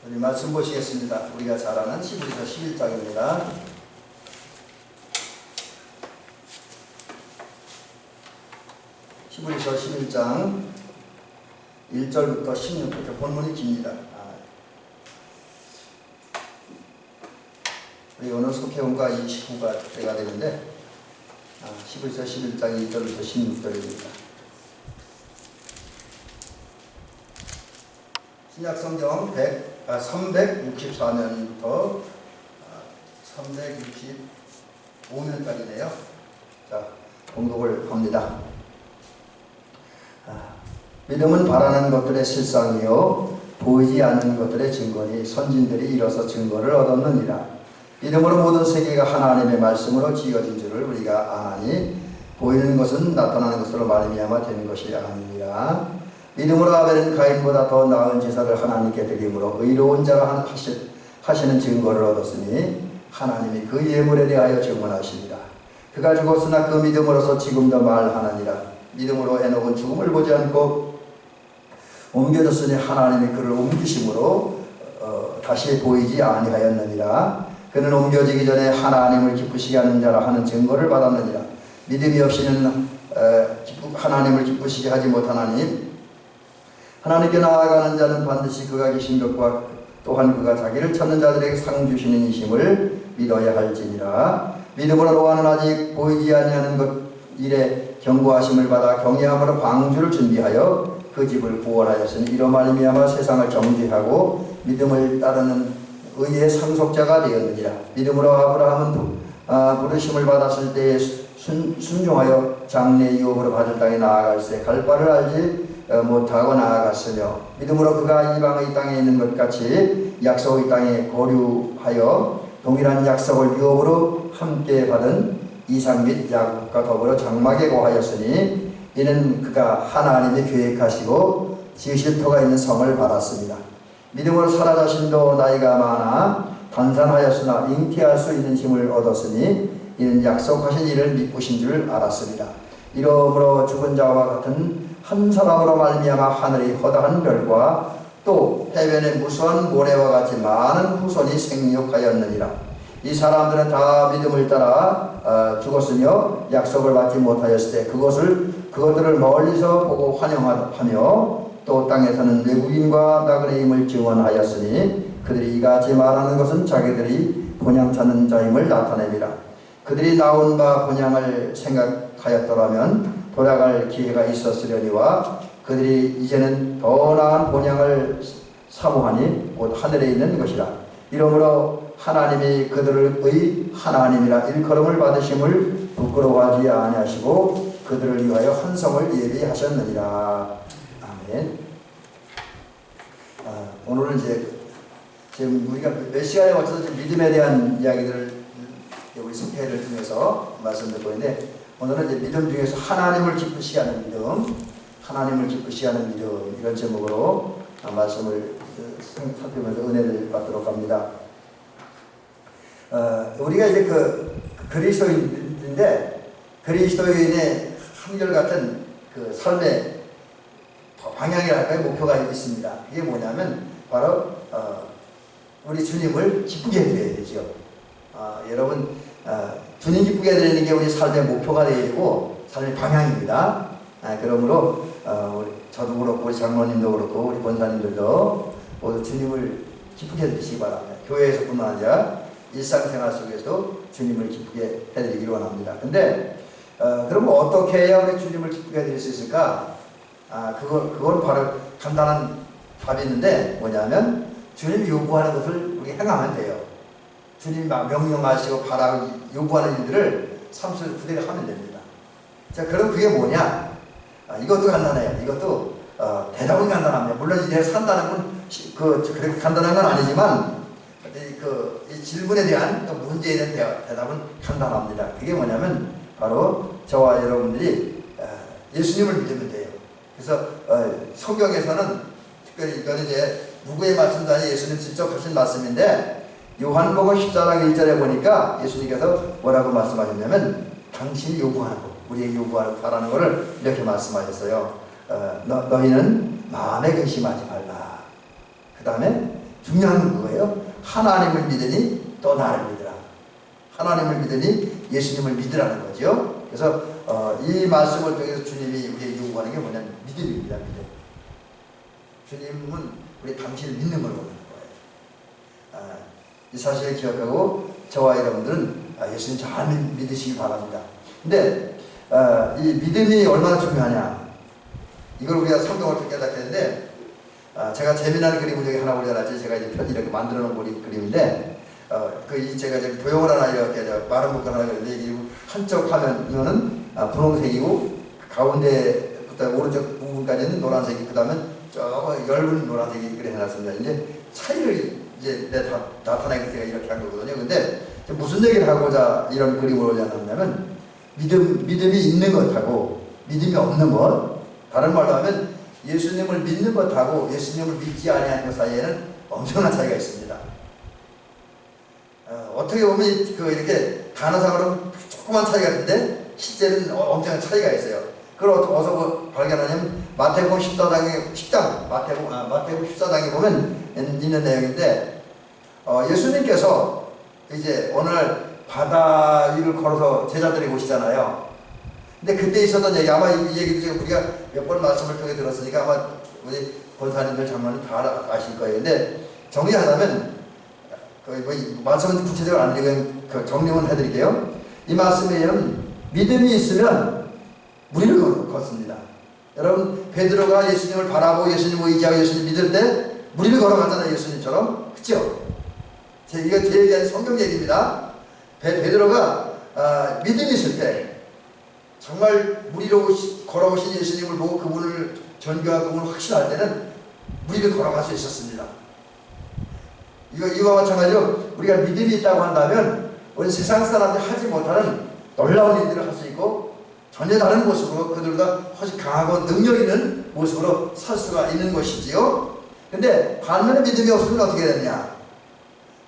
우리 말씀 보시겠습니다. 우리가 잘 아는 히브리서 11장입니다. 히브리서 11장 1절부터 16절까지 본문이 깁니다. 우리 오늘 속해온 거 29가 때가 되는데 히브리서 11장 1절부터 16절입니다. 신약성경 364년부터 365년까지네요. 자, 공독을 합니다. 믿음은 바라는 것들의 실상이요 보이지 않는 것들의 증거니 선진들이 이뤄서 증거를 얻었느니라. 믿음으로 모든 세계가 하나님의 말씀으로 지어진 줄을 우리가 아나니 보이는 것은 나타나는 것으로 말미암아 되는 것이 아니니라. 믿음으로 아벨은 가인보다 더 나은 제사를 하나님께 드림으로 의로운 자라 하시는 증거를 얻었으니 하나님이 그 예물에 대하여 증언하시니라. 그가 죽었으나 그 믿음으로서 지금도 말하느니라. 믿음으로 에녹은 죽음을 보지 않고 옮겨졌으니 하나님이 그를 옮기심으로 다시 보이지 아니하였느니라. 그는 옮겨지기 전에 하나님을 기쁘시게 하는 자라 하는 증거를 받았느니라. 믿음이 없이는 하나님을 기쁘시게 하지 못하나니 하나님께 나아가는 자는 반드시 그가 계신 것과 또한 그가 자기를 찾는 자들에게 상 주시는 이심을 믿어야 할지니라. 믿음으로 노아는 아직 보이지 아니하는 것 일에 경고하심을 받아 경외함으로 방주를 준비하여 그 집을 구원하였으니 이로 말미암아 세상을 정죄하고 믿음을 따르는 의의 상속자가 되었느니라. 믿음으로 아브라함은 부르심을 받았을 때에 순종하여 장래 유업으로 받을 땅에 나아갈새 갈 바를 알지 못하고 나아갔으며 믿음으로 그가 이방의 땅에 있는 것 같이 약속의 땅에 거류하여 동일한 약속을 유업으로 함께 받은 이삭 및 야곱과 더불어 장막에 거하였으니 이는 그가 하나님이 계획하시고 지으실 터가 있는 성을 받았습니다. 믿음으로 사라 자신도 나이가 많아 단산하였으나 잉태할 수 있는 힘을 얻었으니 이는 약속하신 일을 믿으신 줄 알았습니다. 이러므로 죽은 자와 같은 한 사람으로 말미암아 하늘의 허다한 별과 또 해변의 무수한 모래와 같이 많은 후손이 생육하였느니라. 이 사람들은 다 믿음을 따라 죽었으며 약속을 받지 못하였을 때 그것들을 멀리서 보고 환영하며 또 땅에서는 외국인과 나그네임을 증언하였으니 그들이 이같이 말하는 것은 자기들이 본향 찾는 자임을 나타냅니다. 그들이 나온 바 본향을 생각하였더라면 돌아갈 기회가 있었으려니와 그들이 이제는 더 나은 본향을 사모하니 곧 하늘에 있는 것이라. 이러므로 하나님이 그들의 하나님이라 일컬음을 받으심을 부끄러워하지 아니하시고 그들을 위하여 한 성을 예비하셨느니라. 아멘. 오늘은 지금 우리가 몇 시간에 걸쳐서 믿음에 대한 이야기들을 우리 석회를 통해서 말씀 듣고 있는데 오늘은 이제 믿음 중에서 하나님을 기쁘시게 하는 믿음, 하나님을 기쁘시게 하는 믿음 이런 제목으로 말씀을 살피면서 은혜를 받도록 합니다. 우리가 이제 그리스도인인데 그리스도인의 한결같은 그 삶의 방향이랄까요? 목표가 있습니다. 이게 뭐냐면 바로 우리 주님을 기쁘게 해드려야 되죠. 여러분 주님 기쁘게 해드리는 게 우리 삶의 목표가 되어야 되고 삶의 방향입니다. 그러므로 저도 그렇고 우리 장로님도 그렇고 우리 권사님들도 모두 주님을 기쁘게 해드리시기 바랍니다. 교회에서뿐만 아니라 일상생활 속에서도 주님을 기쁘게 해드리기를 원합니다. 근데 그럼 어떻게 해야 우리 주님을 기쁘게 해드릴 수 있을까? 그건 바로 간단한 답이 있는데 뭐냐면 주님이 요구하는 것을 우리 행하면 돼요. 주님이 명령하시고 요구하는 일들을 삶 속에서 그대로 하면 됩니다. 자, 그럼 그게 뭐냐? 이것도 간단해요. 이것도 대답은 간단합니다. 물론 이대로 산다는 건 그렇게 간단한 건 아니지만 이 질문에 대한 또 문제에 대한 대답은 간단합니다. 그게 뭐냐면 바로 저와 여러분들이 예수님을 믿으면 돼요. 그래서 성경에서는 특별히 이거는 이제 누구의 말씀도 아니고 예수님 직접 하신 말씀인데 요한복음 14장 1절에 보니까 예수님께서 뭐라고 말씀하셨냐면 당신이 요구하는 거, 우리에게 요구하는 바라는 것을 이렇게 말씀하셨어요. 너희는 마음에 근심하지 말라. 그 다음에 중요한 건 그거예요. 하나님을 믿으니 또 나를 믿으라. 하나님을 믿으니 예수님을 믿으라는 거죠. 그래서 이 말씀을 통해서 주님이 우리에게 요구하는 게 뭐냐면 믿음입니다. 믿음. 주님은 우리 당신을 믿는 걸 원하는 거예요. 이 사실을 기억하고 저와 여러분들은 예수님 잘 믿으시기 바랍니다. 근데 이 믿음이 얼마나 중요하냐, 이걸 우리가 성경을 통해 깨닫겠는데, 제가 재미난 그림을 여기 하나 올려놨지. 제가 이제 편히 이렇게 만들어 놓은 그림인데, 제가 이제 도형을 하나 이렇게 마른 물건 하나 그렸는데, 한쪽 화면은 분홍색이고 가운데부터 오른쪽 부분까지는 노란색이, 그 다음에 저 엷은 노란색이 그래 해놨습니다. 이제 차이를 이제 나타내기 제가 이렇게 한 거거든요. 근데 무슨 얘기를 하고자 이런 그림을 올려놨냐면, 믿음이 있는 것하고 믿음이 없는 것, 다른 말로 하면 예수님을 믿는 것하고 예수님을 믿지 아니하는 것 사이에는 엄청난 차이가 있습니다. 어떻게 보면 이렇게 단어상으로 조그만 차이 같은데 실제는 엄청난 차이가 있어요. 그걸 어디서 발견하냐면 마태복음 14장에 마태복음 14장에 보면 있는 내용인데, 예수님께서 이제 오늘 바다 위를 걸어서 제자들이 오시잖아요. 근데 그때 있었던 얘기, 아마 이 얘기도 우리가 몇 번 말씀을 통해 들었으니까 아마 우리 권사님들 장로님 다 아실 거예요. 근데 정리하자면, 말씀은 구체적으로 안 되고 정리만 해드릴게요. 이 말씀에는 믿음이 있으면 무리를 걷습니다. 여러분, 베드로가 예수님을 바라보고 예수님을 의지하고 예수님 믿을 때 무리를 걸어갔잖아요. 예수님처럼. 그렇죠? 이거 제 얘기 아닌 성경 얘기입니다. 베드로가 믿음이 있을 때 정말 무리로 걸어오신 예수님을 보고 그분을 전교하고 그분을 확신할 때는 무리를 걸어갈 수 있었습니다. 이와 마찬가지로 우리가 믿음이 있다고 한다면 우리 세상 사람들이 하지 못하는 놀라운 일들을 할 수 있고 전혀 다른 모습으로 그들보다 훨씬 강하고 능력 있는 모습으로 살 수가 있는 것이지요. 근데 반면에 믿음이 없으면 어떻게 되느냐?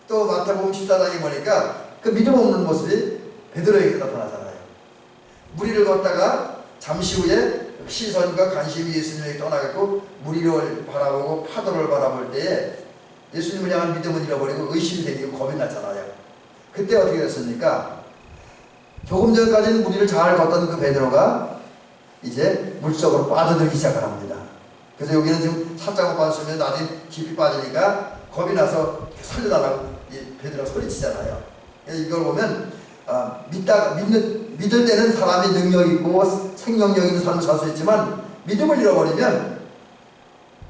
또 마태복음 14장에 보니까 그 믿음 없는 모습이 베드로에게 나타나잖아요. 무리를 걷다가 잠시 후에 시선과 관심이 예수님에게 떠나갔고 무리를 바라보고 파도를 바라볼 때에 예수님을 향한 믿음을 잃어버리고 의심이 생기고 겁이 났잖아요. 그때 어떻게 됐습니까? 조금 전까지는 무리를 잘 걷던 그 베드로가 이제 물속으로 빠져들기 시작을 합니다. 그래서 여기는 지금 살짝만 빠졌으면 나중에 깊이 빠지니까 겁이 나서 살려달라고 베드로가 소리치잖아요. 이걸 보면 믿을 때는 사람이 능력 있고 생명력 있는 삶을 살 수 있지만 믿음을 잃어버리면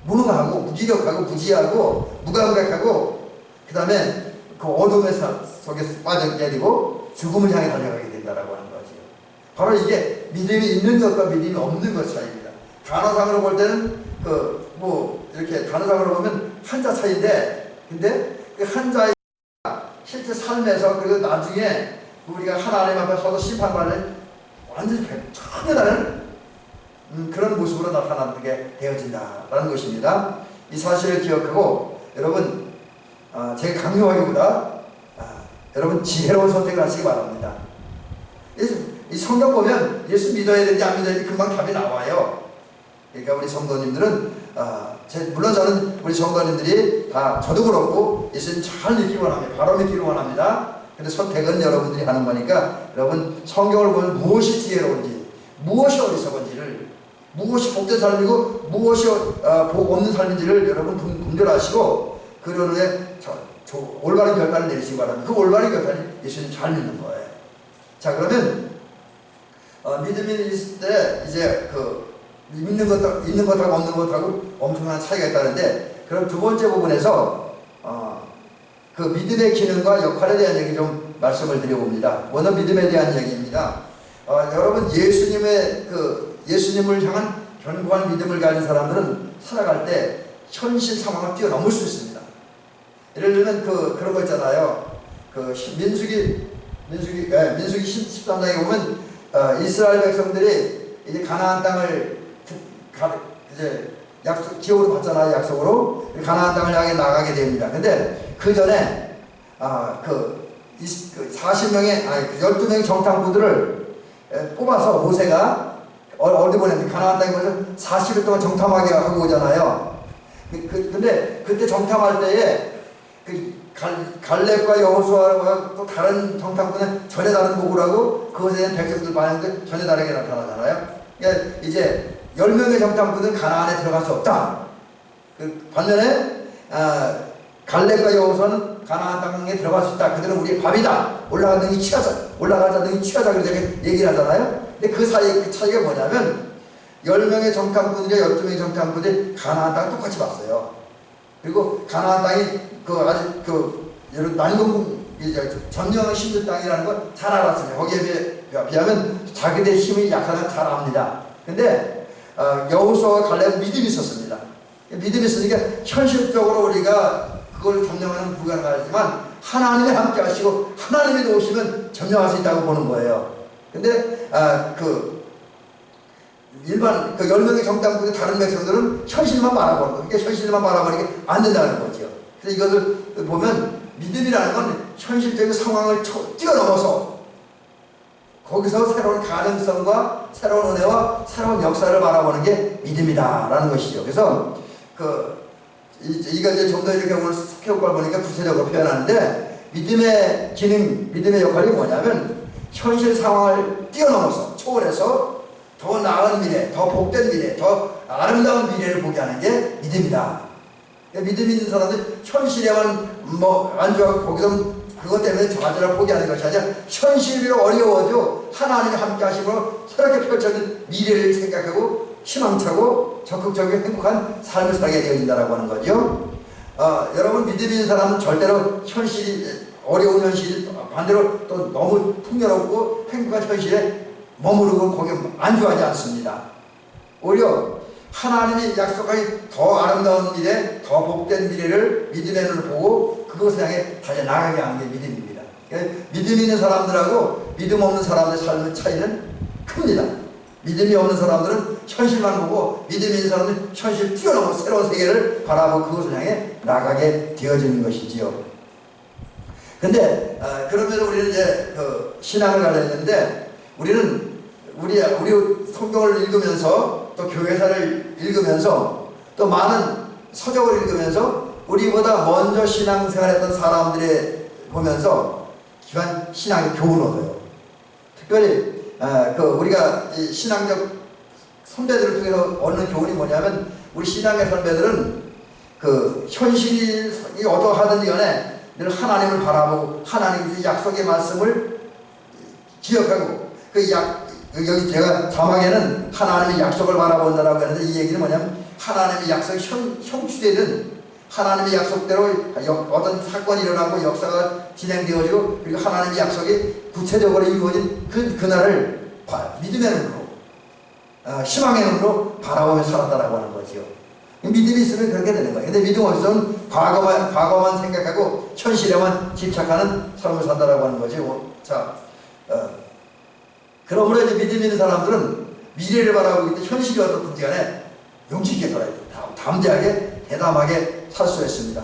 무능하고 무기력하고 무지하고 무감각하고 그 다음에 그 어둠의 속에 빠져있게 되고 죽음을 향해 달려가게 된다라고 하는 거죠. 바로 이게 믿음이 있는 것과 믿음이 없는 것 차이입니다. 단어상으로 볼 때는 이렇게 단어상으로 보면 한자 차이인데, 근데 그 한자의 실제 삶에서 그리고 나중에 우리가 하나님 앞에 서서 심판받는 완전히 전혀 다른 그런 모습으로 나타나게 되어진다라는 것입니다. 이 사실을 기억하고 여러분, 제가 강요하기보다 여러분 지혜로운 선택을 하시기 바랍니다. 이 성경 보면 예수 믿어야 되는지 안 믿어야 되는지 금방 답이 나와요. 그러니까 우리 성도님들은 물론 저는 우리 성도님들이 다 저도 그렇고 예수님 잘 믿기 원합니다. 바로 믿기를 원합니다. 근데 선택은 여러분들이 하는 거니까 여러분 성경을 보면 무엇이 지혜로운지, 무엇이 어리석은지를, 무엇이 복된 삶이고 무엇이 복 없는 삶인지를 여러분 분별하시고 그런 후에 올바른 결단을 내리시기 바랍니다. 그 올바른 결단이 예수님 잘 믿는 거예요. 자, 그러면 믿음이 있을 때 이제 있는 것하고 없는 것하고 엄청난 차이가 있다는데, 그럼 두 번째 부분에서 그 믿음의 기능과 역할에 대한 얘기 좀 말씀을 드려봅니다. 먼저 믿음에 대한 얘기입니다. 여러분, 예수님을 향한 견고한 믿음을 가진 사람들은 살아갈 때 현실 상황을 뛰어넘을 수 있습니다. 예를 들면 그런 거 있잖아요. 민수기 13장에 보면 이스라엘 백성들이 이제 가나안 땅을 이제 기업으로 받잖아요. 약속으로 가나안 땅을 향해 나가게 됩니다. 근데 그 전에 12명의 정탐꾼들을 뽑아서 모세가 어디 보냈는데 가나안 땅에 가서 40일 동안 정탐하게 하고 오잖아요. 근데 그때 정탐할 때에 갈렙과 여호수아와 또 다른 정탐꾼은 전혀 다른 보고라고 그것에 대한 백성들 반응도 전혀 다르게 나타나잖아요. 그러니까 이제 10명의 정탐꾼은 가나안에 들어갈 수 없다. 반면에 갈렙과 여호수아는 가나안 땅에 들어갈 수 있다. 그들은 우리의 밥이다. 올라가자 등이 취하자 그렇게 얘기를 하잖아요. 근데 그 사이 그 차이가 뭐냐면 10명의 정탐꾼과 12명의 정탐꾼이 가나안 땅을 똑같이 봤어요. 그리고 가나안 땅이 아주 이런 난공 점령을 힘든 땅이라는 걸 잘 알았습니다. 거기에 비하면 자기들의 힘이 약하다 잘 압니다. 근데 여호수아와 갈렙은 믿음이 있었습니다. 믿음이 있으니까 현실적으로 우리가 그걸 점령하는 불가능하지만 하나님이 함께 하시고 하나님이 도우시면 점령할 수 있다고 보는 거예요. 근데 일반 10명의 정탐꾼의 다른 백성들은 현실만 바라보는 거예요. 그러니까 현실만 바라보니까 안 된다는 거죠. 그래서 이것을 보면 믿음이라는 건 현실적인 상황을 뛰어넘어서 거기서 새로운 가능성과 새로운 은혜와 새로운 역사를 바라보는 게 믿음이다라는 것이죠. 그래서 이거 이제 좀 더 이렇게 오늘 스케일을 보니까 구체적으로 표현하는데 믿음의 기능, 믿음의 역할이 뭐냐면 현실 상황을 뛰어넘어서 초월해서 더 나은 미래, 더 복된 미래, 더 아름다운 미래를 보게 하는 게 믿음이다. 믿음 있는 사람들 현실에만 안주하고 거기서 그것 때문에 좌절을 포기하는 것이 아니라 현실이 어려워도 하나님이 함께 하심으로 새롭게 펼쳐진 미래를 생각하고 희망차고 적극적이고 행복한 삶을 살게 되어진다라고 하는 거죠. 여러분 믿음 있는 사람은 절대로 어려운 현실이 반대로 또 너무 풍요롭고 행복한 현실에 머무르고 거기에 안주하지 않습니다. 오히려 하나님이 약속하신 더 아름다운 미래, 더 복된 미래를 믿음의 눈을 보고 그것을 향해 달려나가게 하는 게 믿음입니다. 믿음 있는 사람들하고 믿음 없는 사람들의 삶의 차이는 큽니다. 믿음이 없는 사람들은 현실만 보고 믿음 있는 사람들은 현실 뛰어넘어 새로운 세계를 바라보고 그것을 향해 나가게 되어지는 것이지요. 근데 그러면 우리는 이제 신앙을 가졌는데 우리 성경을 읽으면서 또 교회사를 읽으면서 또 많은 서적을 읽으면서 우리보다 먼저 신앙생활했던 사람들을 보면서 귀한 신앙의 교훈을 얻어요. 특별히 우리가 신앙적 선배들을 통해서 얻는 교훈이 뭐냐면 우리 신앙의 선배들은 현실이 어떠하든지 간에 늘 하나님을 바라보고 하나님의 약속의 말씀을 기억하고 여기 제가 자막에는 하나님의 약속을 바라본다라고 하는데 이 얘기는 뭐냐면 하나님의 약속이 성취되는 하나님의 약속대로 어떤 사건이 일어나고 역사가 진행되어지고 그리고 하나님의 약속이 구체적으로 이루어진 그날을 믿음의 눈으로 희망의 눈으로 바라보며 살았다라고 하는 거죠. 믿음이 있으면 그렇게 되는 거예요. 근데 믿음 없으면 과거만 생각하고 현실에만 집착하는 삶을 산다라고 하는 거죠. 자, 그러므로 이제 믿음 있는 사람들은 미래를 바라보기 때문에 현실이 어떻든지 간에 용기 있게 살아야 돼요. 담대하게 대담하게 살 수 있습니다.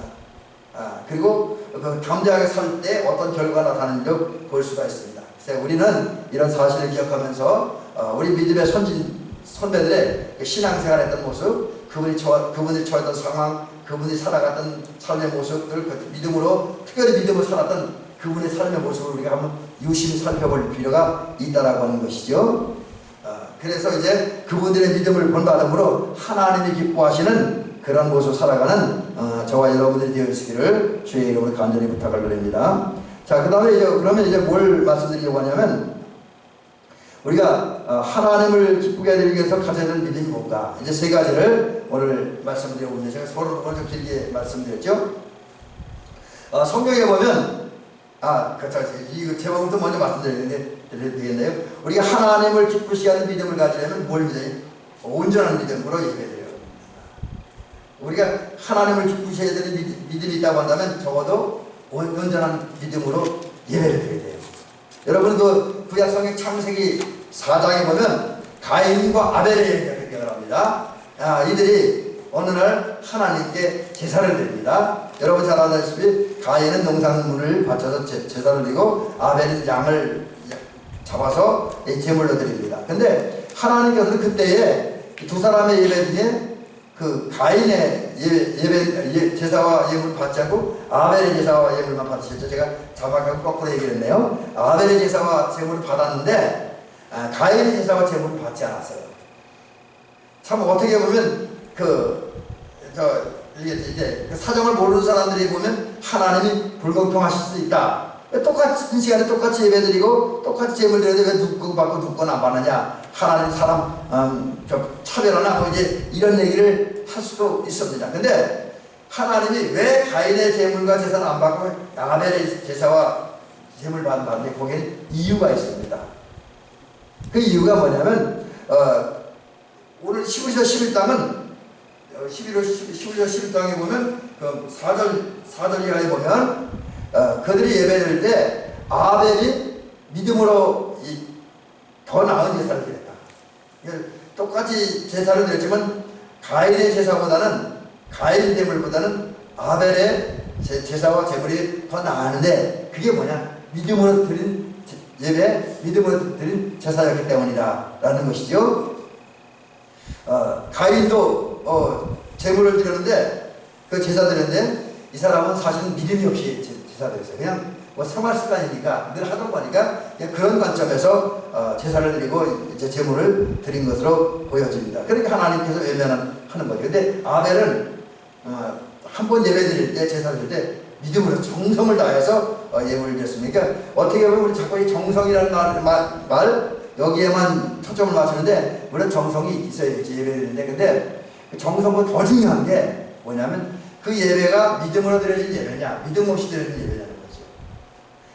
그리고 담대하게 살 때 어떤 결과가 나타나는지 볼 수가 있습니다. 그래서 우리는 이런 사실을 기억하면서 우리 믿음의 선배들의 신앙생활했던 모습, 그분이 처했던 상황, 그분이 살아갔던 삶의 모습들, 믿음으로 특별히 믿음을 살았던 그분의 삶의 모습을 우리가 한번 유심히 살펴볼 필요가 있다라고 하는 것이죠. 그래서 이제 그분들의 믿음을 본받음으로 하나님이 기뻐하시는 그런 모습을 살아가는 저와 여러분들이 되어주시기를 주의 이름으로 간절히 부탁을 드립니다. 자, 그 다음에 그러면 이제 뭘 말씀드리려고 하냐면 우리가 하나님을 기쁘게 하기 위해서 가져야 될 믿음이 뭔가 이제 세 가지를 오늘 말씀드려보면 제가 서로 먼저 길게 말씀드렸죠. 성경에 보면 이거 제목부터 먼저 말씀드려야 되겠네요. 우리가 하나님을 기쁘시게 하는 믿음을 가지려면 뭘 믿어요? 온전한 믿음으로 예배해야 돼요. 우리가 하나님을 기쁘시게 되는 믿음이 있다고 한다면 적어도 온전한 믿음으로 예배를 드려야 돼요. 여러분 구약성경 창세기 4장에 보면 가인과 아벨의 얘기가 등장합니다. 이들이 어느 날 하나님께 제사를 드립니다. 여러분 잘 아다시피 가인은 농산물을 바쳐서 제사를 드리고 아벨은 양을 잡아서 제물로 드립니다. 근데 하나님께서는 그때에 두 사람의 예배 중에 그 가인의 제사와 예물 받지 않고 아벨의 제사와 예물만 받으셨죠. 제가 자막하고 거꾸로 얘기를 했네요. 아벨의 제사와 제물을 받았는데 가인의 제사와 제물을 받지 않았어요. 참 어떻게 보면 이제 그 사정을 모르는 사람들이 보면 하나님이 불공평하실 수 있다. 똑같은 시간에 똑같이 예배드리고 똑같이 제물 드리는데 왜 누구 받고 누구는 안 받느냐? 하나님 사람 차별하나 뭐 이제 이런 얘기를 할 수도 있습니다. 근데 하나님이 왜 가인의 제물과 제사는 안 받고 아벨의 제사와 제물 받는데 거기에 이유가 있습니다. 그 이유가 뭐냐면 오늘 11절 11장은 11절 11장에 보면 그 4절 이하에 보면 그들이 예배드릴 때 아벨이 믿음으로 더 나은 제사를 드렸다. 똑같이 제사를 드렸지만 가인의 제사보다는 가인 제물보다는 아벨의 제사와 제물이 더 나았는데 그게 뭐냐? 믿음으로 드린 예배, 믿음으로 드린 제사였기 때문이다 라는 것이죠. 가인도 제물을 드렸는데 그 제사 드렸는데 이 사람은 사실은 믿음이 없이 제사 드렸어요. 그냥 뭐 생활 습관이니까 늘 하던 거니까 그런 관점에서 제사를 드리고 이제 제물을 드린 것으로 보여집니다. 그러니까 하나님께서 외면하는 거죠. 근데 아벨은 한 번 예배 드릴 때 제사 드릴 때 믿음으로 정성을 다해서 예물을 드렸습니다. 그러니까 어떻게 보면 우리 자꾸 이 정성이라는 말 여기에만 초점을 맞추는데 물론 정성이 있어야지 예배 드리는데 근데 정성보다 더 중요한 게 뭐냐면 그 예배가 믿음으로 드려진 예배냐 믿음 없이 드려진 예배냐는 거죠.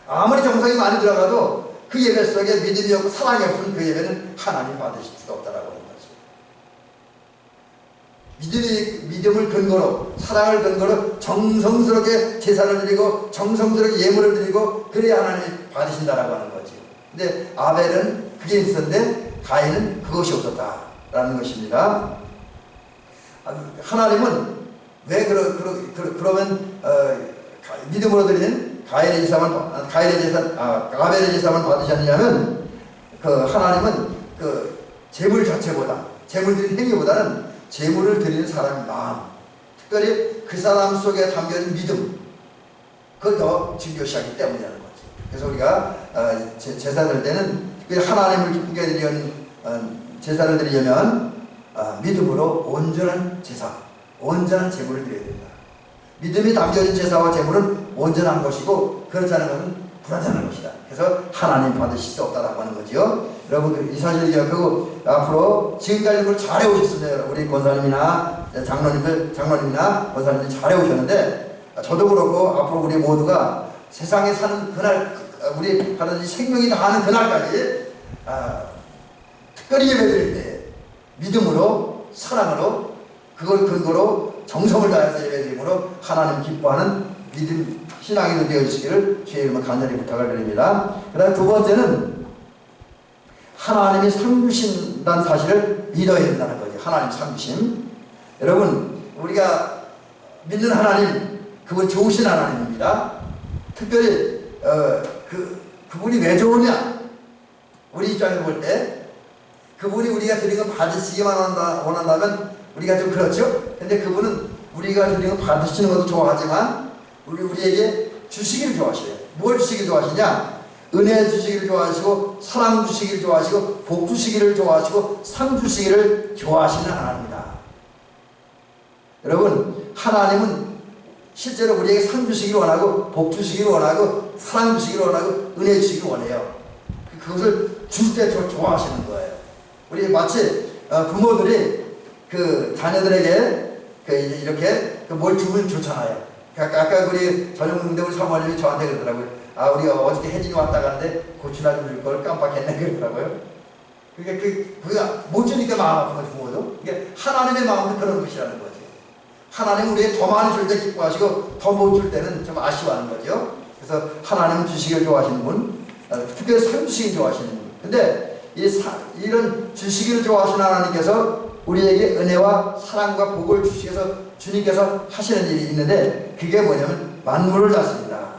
아무리 정성이 많이 들어가도 그 예배 속에 믿음이 없고 사랑이 없으면 그 예배는 하나님 받으실 수가 없다라고 하는 거죠. 믿음을 근거로 사랑을 근거로 정성스럽게 제사를 드리고 정성스럽게 예물을 드리고 그래야 하나님 받으신다라고 하는 거죠. 근데 아벨은 그게 있었는데 가인은 그것이 없었다라는 것입니다. 하나님은 왜 그러면 믿음으로 드리는 아벨의 제사만 받으셨느냐면 하나님은 제물 자체보다 제물 드리는 행위보다는 제물을 드리는 사람의 마음, 특별히 그 사람 속에 담겨진 믿음, 그걸 더 중요시하기 때문이라는 거죠. 그래서 우리가 제사 드릴 때는 특별히 하나님을 기쁘게 드리는 제사를 드리려면 믿음으로 온전한 제사, 온전한 제물을 드려야 된다. 믿음이 담겨진 제사와 제물은 온전한 것이고 그렇지 않은 것은 불완전한 것이다. 그래서 하나님 받으실 수 없다라고 하는 거죠. 여러분 이 사실을 기억하고 앞으로 지금까지 그걸 잘해 오셨습니다. 우리 권사님이나 장로님이나 권사님들이 잘해 오셨는데 저도 그렇고 앞으로 우리 모두가 세상에 사는 그날 우리 하나님 생명이 다하는 그날까지 특별히 예배드릴 때 믿음으로 사랑으로 그걸 근거로 정성을 다해서 예배드림으로 하나님 기뻐하는 믿음 신앙이 되어 주시기를 주의 이름으로 간절히 부탁을 드립니다. 그 다음에 두 번째는 하나님이 삼위신다는 사실을 믿어야 된다는 거죠. 하나님 삼위신. 여러분 우리가 믿는 하나님 그분 좋으신 하나님입니다. 특별히 그분이 왜 좋으냐? 우리 입장에서 볼 때 그분이 우리가 드린 거 받으시기만 원한다면 우리가 좀 그렇죠? 근데 그분은 우리가 드린 거 받으시는 것도 좋아하지만 우리에게 주시기를 좋아하셔요. 뭘 주시기를 좋아하시냐? 은혜 주시기를 좋아하시고 사랑 주시기를 좋아하시고 복 주시기를 좋아하시고 상 주시기를 좋아하시는 하나님입니다. 여러분 하나님은 실제로 우리에게 상 주시기를 원하고 복 주시기를 원하고 사랑 주시기를 원하고 은혜 주시기를 원해요. 그것을 줄 때 좋아하시는 거예요. 우리 마치 부모들이 그 자녀들에게 이렇게 뭘 주면 좋잖아요. 아까 우리 전용대 우리 사모님이 저한테 그러더라고요. 우리 어저께 혜진이 왔다 갔는데 고추나 좀 줄 걸 깜빡했네 그러더라고요. 그러니까 못 주니까 마음 아픈 거죠, 부모도. 이게 하나님의 마음도 그런 것이라는 거죠. 하나님 우리에게 더 많이 줄 때 기뻐하시고 더 못 줄 때는 좀 아쉬워하는 거죠. 그래서 하나님은 주시기를 좋아하시는 분, 특별히 상 주시기를 좋아하시는 분. 근데 이런 주시기를 좋아하시는 하나님께서 우리에게 은혜와 사랑과 복을 주시기 위해서 주님께서 하시는 일이 있는데 그게 뭐냐면 만물을 다스립니다.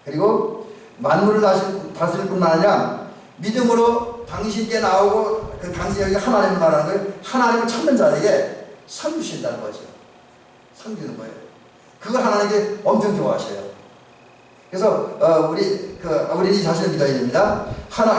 그리고 만물을 다스릴 뿐만 아니라 믿음으로 당신께 나오고 당신에게 하나님을 말하는 거예요. 하나님을 찾는 자에게 상 주신다는 거죠. 상 주는 거예요. 그걸 하나님께 엄청 좋아하셔요. 그래서 우리 자신을 믿어야 됩니다.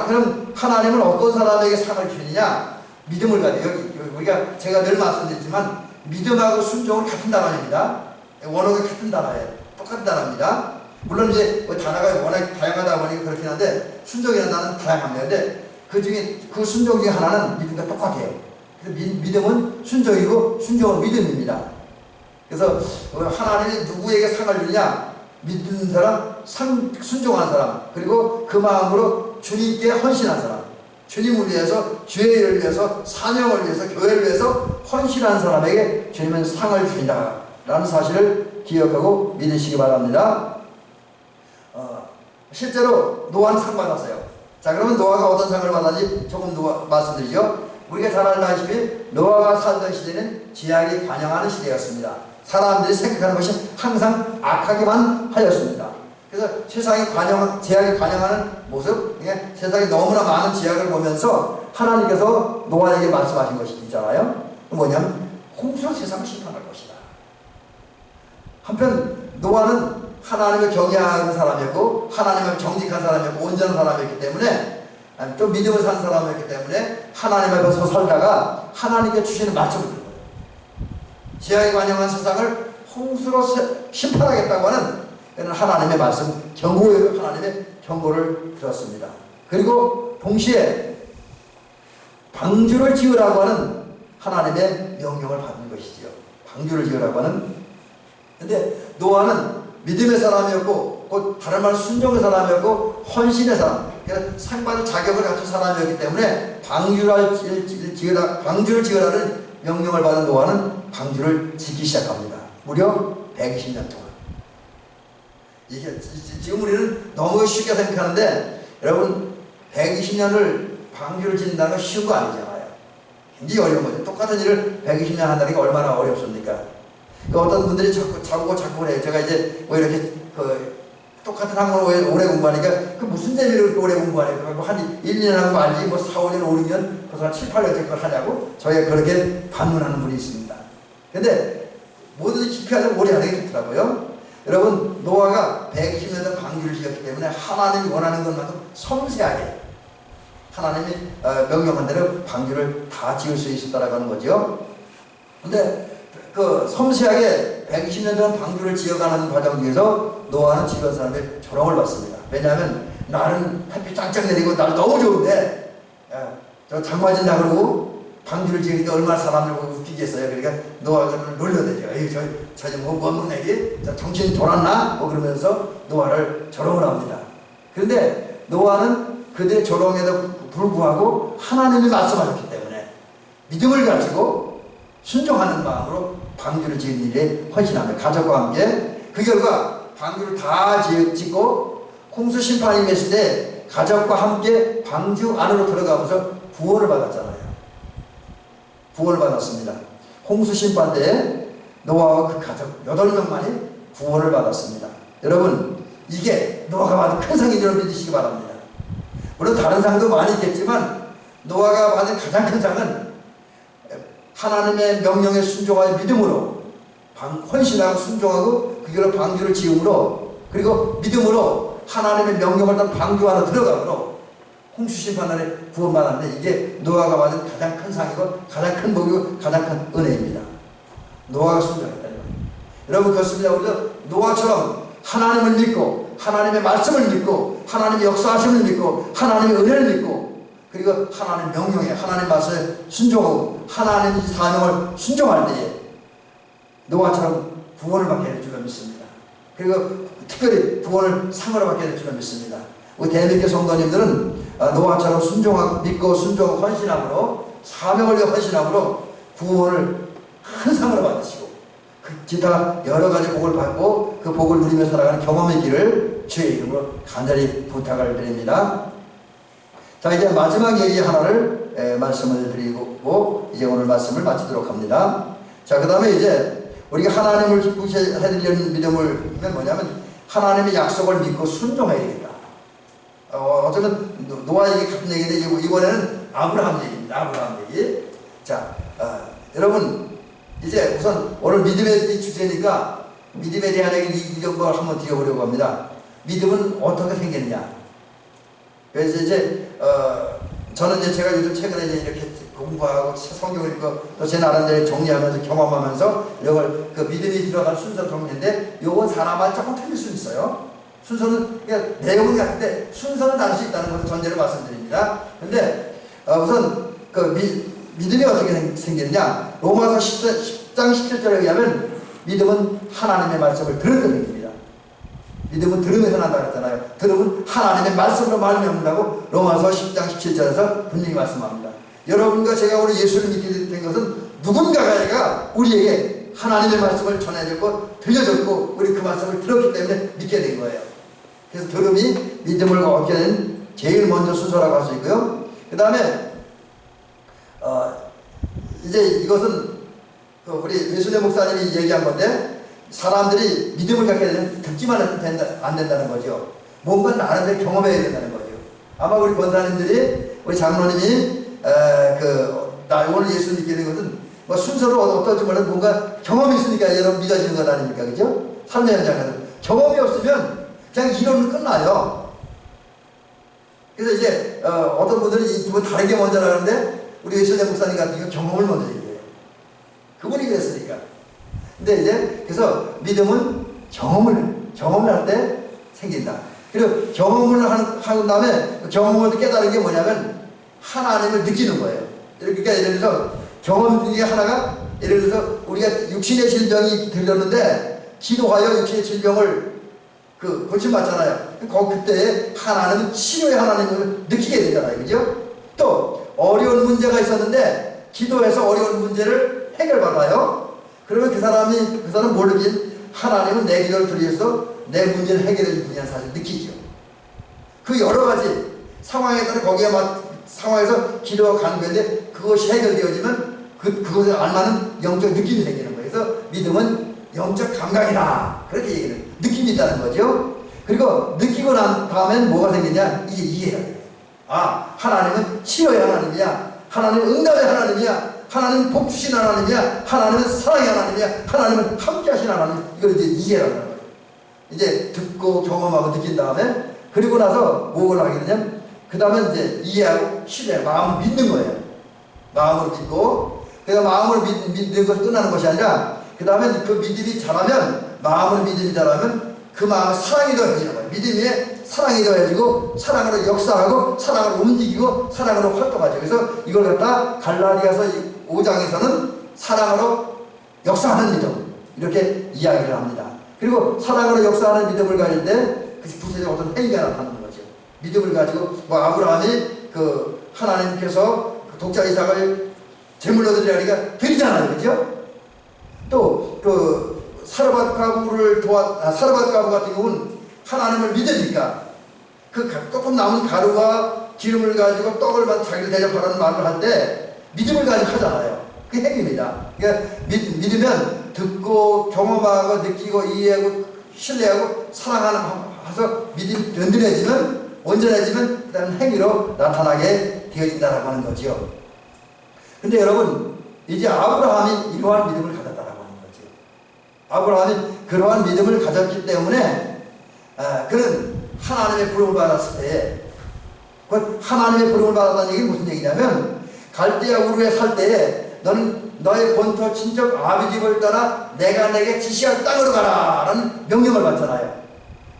그럼 하나님은 어떤 사람에게 상을 주느냐? 믿음을 가지고 우리가 제가 늘 말씀드리지만 믿음하고 순종은 같은 단어입니다. 원어가 같은 단어예요. 똑같은 단어입니다. 물론 이제 단어가 워낙 다양하다 보니까 그렇긴 한데 순종이라는 단어는 다양합니다. 근데 그 순종 중에 하나는 믿음과 똑같아요. 그래서 믿음은 순종이고 순종은 믿음입니다. 그래서 하나님이 누구에게 상을 주느냐? 믿는 사람, 순종한 사람, 그리고 그 마음으로 주님께 헌신한 사람, 주님을 위해서, 주의 일을 위해서, 사명을 위해서, 교회를 위해서 헌신한 사람에게 주님은 상을 주신다라는 사실을 기억하고 믿으시기 바랍니다. 실제로 노아는 상 받았어요. 자, 그러면 노아가 어떤 상을 받았는지 조금 말씀드리죠. 우리가 잘 알다시피 노아가 살던 시대는 죄악이 관영하는 시대였습니다. 사람들이 생각하는 것이 항상 악하게만 하였습니다. 그래서 세상이 죄악이 관영하는 모습, 세상에 너무나 많은 죄악을 보면서 하나님께서 노아에게 말씀하신 것이 있잖아요. 뭐냐면 홍수로 세상을 심판할 것이다. 한편 노아는 하나님을 경외하는 사람이었고 하나님을 정직한 사람이었고 온전한 사람이었기 때문에 좀 믿음을 사는 사람이었기 때문에 하나님 앞에서 살다가 하나님께 주시는 말씀을 들은 거예요. 죄악이 관영한 세상을 홍수로 심판하겠다고 하는 하나님의 말씀, 하나님의 경고를 들었습니다. 그리고 동시에 방주를 지으라고 하는 하나님의 명령을 받은 것이지요. 방주를 지으라고 하는. 근데 노아는 믿음의 사람이었고 곧 다른 말로 순종의 사람이었고 헌신의 사람, 그러니까 상받을 자격을 갖춘 사람이었기 때문에 방주를 지으라는 명령을 받은 노아는 방주를 짓기 시작합니다. 무려 120년 동안. 이게 지금 우리는 너무 쉽게 생각하는데 여러분 120년을 방주를 짓는다는 건 쉬운 거 아니잖아요. 굉장히 어려운 거죠. 똑같은 일을 120년 한다는 게 얼마나 어렵습니까? 어떤 분들이 자꾸 해요. 제가 이제 뭐 이렇게 똑같은 학문을 오래 공부하니까 그 무슨 재미로 그렇게 오래 공부하냐고 한 1년 하고 말지 뭐 4, 5년, 5, 6년 그래서 한 7, 8년째 그걸 하냐고 저희가 그렇게 반문하는 분이 있습니다. 근데 뭐든지 깊이 하려면 오래 하는 게 좋더라고요. 여러분 노아가 120년 전 방주를 지었기 때문에 하나님이 원하는 것만큼 섬세하게 하나님이 명령한 대로 방주를 다 지을 수 있었다라고 하는 거죠. 근데 그 섬세하게 120년 전 방주를 지어가는 과정 중에서 노아는 주변 사람의 조롱을 받습니다. 왜냐하면 나는 햇빛 짱짱 내리고 날 너무 좋은데 저 장마진다 그러고 방주를 지으니까 얼마나 사람들 보고 웃기겠어요. 그러니까 노아가 놀려대죠. 에이 저 뭔 얘기? 정신이 돌았나? 뭐 그러면서 노아를 조롱을 합니다. 그런데 노아는 그들의 조롱에도 불구하고 하나님이 말씀하셨기 때문에 믿음을 가지고 순종하는 마음으로 방주를 지은 일에 헌신합니다. 가족과 함께. 그 결과 방주를 다 짓고 홍수 심판이 임했을 때 가족과 함께 방주 안으로 들어가면서 구원을 받았잖아요. 구원을 받았습니다. 홍수 심판 때에 노아와 그 가족 8명만이 구원을 받았습니다. 여러분 이게 노아가 받은 큰 상인 줄 믿으시기 바랍니다. 물론 다른 상도 많이 있겠지만 노아가 받은 가장 큰 상은 하나님의 명령에 순종하여 믿음으로 헌신하고 순종하고 그 결과 방주를 지음으로 그리고 믿음으로 하나님의 명령을 따라 방주 안으로 들어가므로 홍수 심판날에 구원받았는데 이게 노아가 받은 가장 큰 상이고 가장 큰 복이고 가장 큰 은혜입니다. 노아가 순종했다는 거예요. 여러분 그렇습니다. 우리도 노아처럼 하나님을 믿고 하나님의 말씀을 믿고 하나님의 역사하심을 믿고 하나님의 은혜를 믿고 그리고 하나님 명령에 하나님 말씀에 순종하고 하나님의 사명을 순종할 때에 노아처럼 구원을 받게 될 줄로 믿습니다. 그리고 특별히 구원을 상으로 받게 될 줄로 믿습니다. 우리 대한민국 성도님들은 노아처럼 순종하고 믿고 순종하고 헌신함으로 사명을 위해 헌신함으로 구원을 큰 상으로 받으시고 그 기타 여러 가지 복을 받고 그 복을 누리며 살아가는 경험의 길을 주의 이름으로 간절히 부탁을 드립니다. 자 이제 마지막 얘기 하나를 말씀을 드리고 이제 오늘 말씀을 마치도록 합니다. 자 그 다음에 이제 우리가 하나님을 기쁘게 해드리려는 믿음을 뭐냐면 하나님의 약속을 믿고 순종해야 되겠다. 어쩌면 노아 얘기 같은 얘기인데 이번에는 아브라함 얘기입니다. 아브라함 얘기. 자 여러분 이제 우선 오늘 믿음의 주제니까 믿음에 대한 얘기 이런 걸 한번 드려보려고 합니다. 믿음은 어떻게 생기느냐. 그래서 이제 저는 이제 제가 요즘 최근에 이제 이렇게 공부하고 성경을 읽고 또 제 나름대로 정리하면서 경험하면서 이걸 그 믿음이 들어간 순서 정리인데 요건 사람마다 조금 틀릴 수 있어요. 순서는 그냥 내용은 같은데 순서는 다를 수 있다는 것을 전제로 말씀드립니다. 근데 우선 그 믿음이 어떻게 생기느냐. 로마서 10장 17절에 의하면 믿음은 하나님의 말씀을 들을 때 생깁니다. 믿음은 들음에서 난다 그랬잖아요. 들음은 하나님의 말씀으로 말미암는다고 로마서 10장 17절에서 분명히 말씀합니다. 여러분과 제가 오늘 예수를 믿게 된 것은 누군가가 우리에게 하나님의 말씀을 전해줬고 들려줬고 우리 그 말씀을 들었기 때문에 믿게 된 거예요. 그래서 들음이 믿음을 얻게 된 제일 먼저 순서라고 할 수 있고요. 그 다음에 이제 이것은 우리 외순회 목사님이 얘기한 건데 사람들이 믿음을 갖게 되면 듣기만 해도 안 된다는 거죠. 뭔가 나름대로 경험해야 된다는 거죠. 아마 우리 권사님들이 우리 장로님이 나 오늘 예수 믿게 된 것은 뭐 순서로 어떨지 몰라도 뭔가 경험이 있으니까 여러분 믿어지는 것 아닙니까? 그죠? 삶의 현장에서 경험이 없으면 그냥 이론은 끝나요. 그래서 이제 어떤 분들은 이 두 분 다르게 먼저 하는데 우리 외순회 목사님 같은 경우 경험을 먼저 얘기해요. 그분이 그랬으니까. 근데 이제 그래서 믿음은 경험을 할 때 생긴다. 그리고 경험을 한 다음에 경험을 깨달은 게 뭐냐면 하나님을 느끼는 거예요. 그러니까 예를 들어서 경험 중에 하나가 예를 들어서 우리가 육신의 질병이 들렸는데 기도하여 육신의 질병을 고침받잖아요. 그때 하나님은 치료의 하나님을 느끼게 되잖아요. 그죠? 또 어려운 문제가 있었는데 기도해서 어려운 문제를 해결받아요. 그러면 그 사람 뭘 느낀? 하나님은 내 기도를 들으셔서 내 문제를 해결해 줄 분이라는 사실을 느끼죠. 그 여러 가지 상황에 따라 거기에 상황에서 기도가 가는 건데 그것이 해결되어지면 그것에 알맞는 영적 느낌이 생기는 거예요. 그래서 믿음은 영적 감각이다. 그렇게 얘기는 느낌이 있다는 거죠. 그리고 느끼고 난 다음엔 뭐가 생기냐? 이제 이해해야 돼요. 아, 하나님은 치료의 하나님이야. 하나님은 응답의 하나님이야. 하나님은 복 주신 하나님이야. 하나님은 사랑의 하나님이야. 하나님은 함께 하신 하나님. 이걸 이제 이해하는 거예요. 이제 듣고 경험하고 느낀 다음에 그리고 나서 뭘 하게 되냐면 그 다음에 이제 이해하고 신뢰, 마음을 믿는 거예요. 마음으로 믿고 그러니까 마음으로 믿는 것이 끝나는 것이 아니라 그 다음에 그 믿음이 자라면 마음으로 믿음이 자라면 그 마음에 사랑이 더해지는 거예요. 믿음에 사랑이 더해지고 사랑으로 역사하고 사랑으로 움직이고 사랑으로 활동하죠. 그래서 이걸 갖다 갈라디아서 5장에서는 사랑으로 역사하는 믿음 이렇게 이야기를 합니다. 그리고 사랑으로 역사하는 믿음을 가질 때 그 구체적 어떤 행위가 나타나는 거죠. 믿음을 가지고 뭐 아브라함이 하나님께서 독자 이삭을 제물로 드리라니까 드리잖아요. 그죠? 또 사르밧 가부 같은 경우는 하나님을 믿으니까 조금 남은 가루와 기름을 가지고 떡을 자기를 대접하라는 말을 할 때 믿음을 가지고 하잖아요. 그게 핵입니다. 그러니까 믿으면 듣고 경험하고 느끼고 이해하고 신뢰하고 사랑하는 해서 믿음이 온전해지면 그 다음 행위로 나타나게 되어진다라고 하는 거죠. 근데 여러분 이제 아브라함이 이러한 믿음을 가졌다라고 하는 거죠. 아브라함이 그러한 믿음을 가졌기 때문에 그는 하나님의 부름을 받았을 때에 하나님의 부름을 받았다는 얘기는 무슨 얘기냐면 갈대아 우르에 살 때에 너는 너의 본토 친척 아비 집을 떠나 내가 내게 지시할 땅으로 가라 라는 명령을 받잖아요.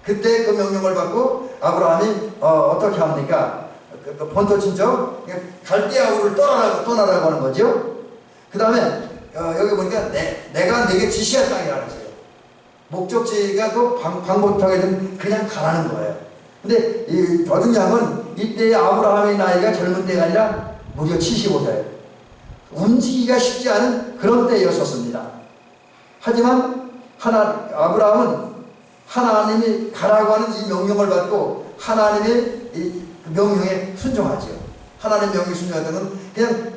그때 그 명령을 받고 아브라함이 어떻게 합니까? 그 본토 친척 갈대아 우르를 떠나라고 하는 거죠. 그 다음에 여기 보니까 내가 내게 지시할 땅이라고 했어요. 목적지가 또 방법하게 되면 그냥 가라는 거예요. 근데 더 중요한 건 이때의 아브라함의 나이가 젊은 때가 아니라 무려 75세. 움직이기가 쉽지 않은 그런 때였었습니다. 하지만 아브라함은 하나님이 가라고 하는 이 명령을 받고 하나님의 이 명령에 순종하죠. 하나님의 명령에 순종하던 건 그냥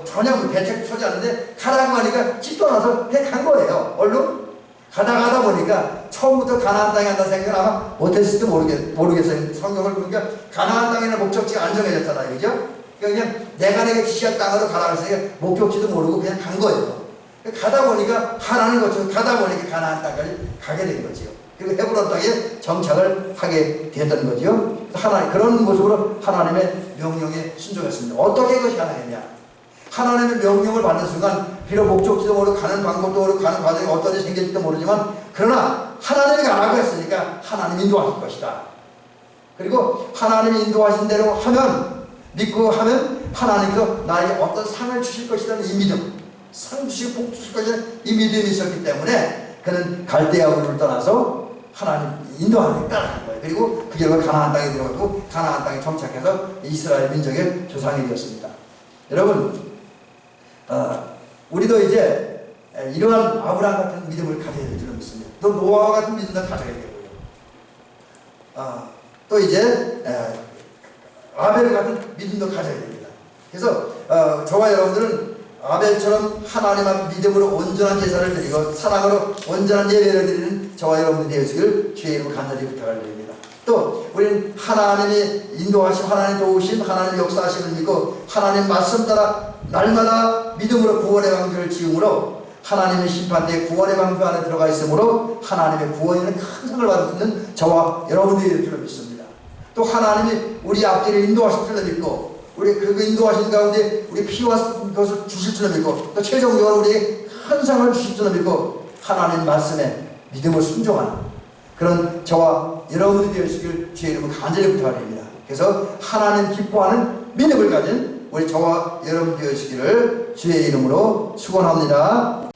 전혀 대책 서지 않는데 가라고 하니까 집 떠나서 그냥 간 거예요. 얼른 가다 보니까 처음부터 가나안 땅에 간다는 생각을 아마 못했을지도 모르겠어요. 성경을 보니까 가나안 땅에는 목적지가 안정해졌잖아요. 그죠? 그냥 내가 내게 지시할 땅으로 가라고 했으니까 목적지도 모르고 그냥 간 거예요. 가다 보니까 하나님 거쳐 가다 보니까 가나안 땅까지 가게 된 거지요. 그리고 헤브론 땅에 정착을 하게 됐던 거지요. 하나님 그런 모습으로 하나님의 명령에 순종했습니다. 어떻게 그것이 가능했냐? 하나님의 명령을 받는 순간 비록 목적지도 모르고 가는 방법도 모르고 가는 과정이 어떤 일이 생길지도 모르지만 그러나 하나님이 가라고 했으니까 하나님이 인도하실 것이다. 그리고 하나님이 인도하신 대로 하면 믿고 하면 하나님께서 나에게 어떤 상을 주실 것이라는 이 믿음, 상 주시고 복 주실 것이라는 이 믿음이 있었기 때문에 그는 갈대아 우르를 떠나서 하나님 인도하는 데 따라간 거예요. 그리고 그 결과 가나안 땅에 들어갔고 가나안 땅에 정착해서 이스라엘 민족의 조상이 되었습니다. 여러분 우리도 이제 이러한 아브라함 같은 믿음을 가져야 될 줄을 믿습니다. 또 노아와 같은 믿음도 가져야 되고요. 또 이제 아벨 같은 믿음도 가져야 됩니다. 그래서 저와 여러분들은 아벨처럼 하나님 앞 믿음으로 온전한 제사를 드리고 사랑으로 온전한 예배를 드리는 저와 여러분들이 되시길 주의 이름으로 간절히 부탁을 드립니다. 또 우리는 하나님이 인도하심, 하나님 도우심, 하나님 역사하심을 믿고 하나님 말씀 따라 날마다 믿음으로 구원의 방주를 지음으로 하나님의 심판대에 구원의 방주 안에 들어가 있으므로 하나님의 구원에는 큰 상을 받을 수 있는 저와 여러분들이 될 줄을 믿습니다. 또 하나님이 우리 앞길을 인도하실 줄을 믿고 우리 그 인도하신 가운데 우리 피와 것을 주실 줄을 믿고 또 최종적으로 우리에게 큰 상을 주실 줄을 믿고 하나님 말씀에 믿음을 순종하는 그런 저와 여러분들이 되시길 주의 이름으로 간절히 부탁드립니다. 그래서 하나님 기뻐하는 믿음을 가진 우리 저와 여러분 되시기를 주의 이름으로 축원합니다.